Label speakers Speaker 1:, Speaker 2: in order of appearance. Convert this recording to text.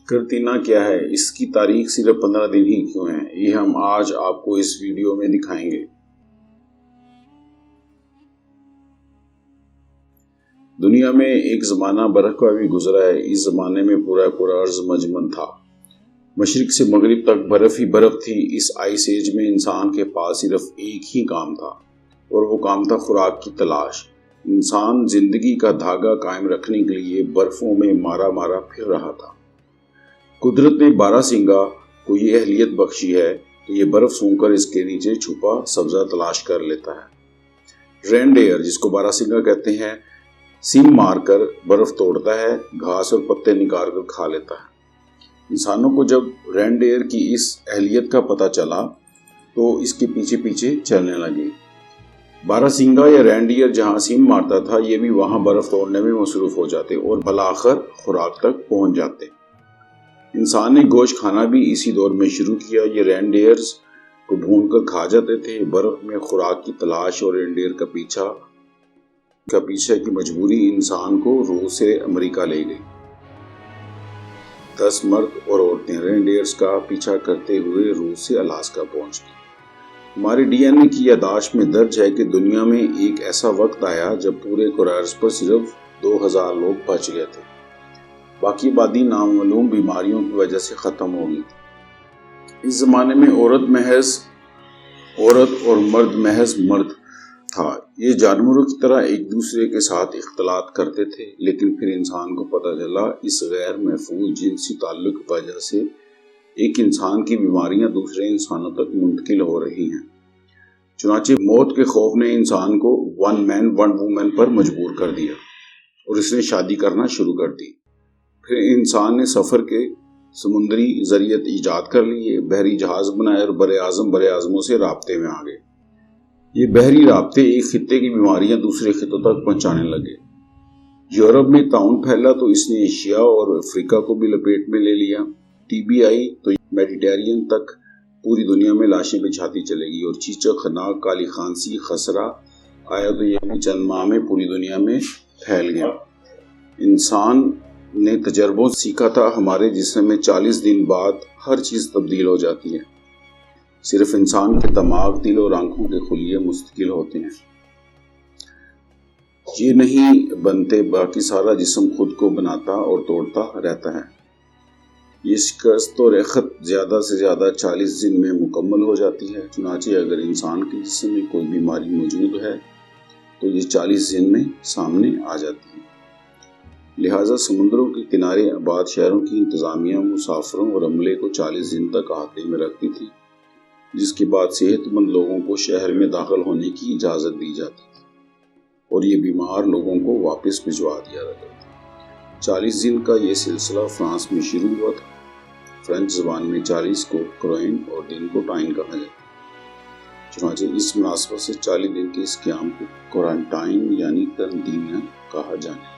Speaker 1: کرتینا کیا ہے، اس کی تاریخ صرف 15 دن ہی کیوں ہے، یہ ہم آج آپ کو اس ویڈیو میں دکھائیں گے۔ دنیا میں ایک زمانہ برف کا بھی گزرا ہے۔ اس زمانے میں پورا ارض مجمن تھا، مشرق سے مغرب تک برف ہی برف تھی۔ اس آئس ایج میں انسان کے پاس صرف ایک ہی کام تھا، اور وہ کام تھا خوراک کی تلاش۔ انسان زندگی کا دھاگا قائم رکھنے کے لیے برفوں میں مارا پھر رہا تھا۔ قدرت نے باراسنگا کو یہ اہلیت بخشی ہے کہ یہ برف سونگھ کر اس کے نیچے چھپا سبزہ تلاش کر لیتا ہے۔ رینڈیئر، جس کو باراسنگا کہتے ہیں، سیم مار کر برف توڑتا ہے، گھاس اور پتے نکال کر کھا لیتا ہے۔ انسانوں کو جب رینڈیئر کی اس اہلیت کا پتہ چلا تو اس کے پیچھے پیچھے چلنے لگے۔ باراسنگا یا رینڈیئر جہاں سیم مارتا تھا، یہ بھی وہاں برف توڑنے میں مصروف ہو جاتے اور بالآخر خوراک تک پہنچ جاتے۔ انسان نے گوشت کھانا بھی اسی دور میں شروع کیا۔ یہ رینڈیئرز کو ڈھونڈ کر کھا جاتے تھے۔ برف میں خوراک کی تلاش اور رینڈیئر کا پیچھا کی مجبوری انسان کو روس سے امریکہ لے گئی۔ 10 مرد اور عورتیں رینڈیئرز کا پیچھا کرتے ہوئے روس سے الاسکا پہنچ گئے۔ ہمارے ڈی این اے کی یادداشت میں درج ہے کہ دنیا میں ایک ایسا وقت آیا جب پورے ارض پر صرف 2000 لوگ بچ گئے تھے، باقی آبادی نامعلوم بیماریوں کی وجہ سے ختم ہو گئی تھی۔ اس زمانے میں عورت اور مرد محض مرد تھا۔ یہ جانوروں کی طرح ایک دوسرے کے ساتھ اختلاط کرتے تھے، لیکن پھر انسان کو پتہ چلا اس غیر محفوظ جنسی تعلق کی وجہ سے ایک انسان کی بیماریاں دوسرے انسانوں تک منتقل ہو رہی ہیں۔ چنانچہ موت کے خوف نے انسان کو ون مین ون وومن پر مجبور کر دیا اور اس نے شادی کرنا شروع کر دی۔ پھر انسان نے سفر کے سمندری ذریعے ایجاد کر لیے، بحری جہاز بنائے اور بر-اعظموں سے رابطے میں آ گئے۔ یہ بحری رابطے ایک خطے کی بیماریاں دوسرے خطوں تک پہنچانے لگے۔ یورپ میں طاعون پھیلا تو اس نے ایشیا اور افریقہ کو بھی لپیٹ میں لے لیا۔ ٹی بی آئی تو میڈیٹرینین تک پوری دنیا میں لاشیں بچھاتی چلے گی، اور چیچک، خناق، کالی خانسی، خسرہ آیا تو یہ بھی چند ماہ میں پوری دنیا میں پھیل گیا۔ انسان نے تجربوں سے سیکھا تھا، ہمارے جسم میں 40 دن بعد ہر چیز تبدیل ہو جاتی ہے، صرف انسان کے دماغ، دل اور آنکھوں کے خلیے مستقل ہوتے ہیں۔ یہ نہیں بنتے، باقی سارا جسم خود کو بناتا اور توڑتا رہتا ہے۔ یہ شکست و ریخت زیادہ سے زیادہ 40 دن میں مکمل ہو جاتی ہے۔ چنانچہ اگر انسان کے جسم میں کوئی بیماری موجود ہے تو یہ 40 دن میں سامنے آ جاتی ہے۔ لہٰذا سمندروں کے کنارے آباد شہروں کی انتظامیہ مسافروں اور عملے کو 40 دن تک احاطے میں رکھتی تھی، جس کے بعد صحت مند لوگوں کو شہر میں داخل ہونے کی اجازت دی جاتی تھی اور یہ بیمار لوگوں کو واپس بھجوا دیا جاتا تھا۔ 40 دن کا یہ سلسلہ فرانس میں شروع ہوا تھا۔ فرینچ زبان میں 40 کو کروئن اور دن کو ٹائن کہا جاتا ہے۔ چنانچہ اس مناسبت سے 40 دن کے اس قیام کو کوارنٹائن یعنی قرنطینہ کہا جانے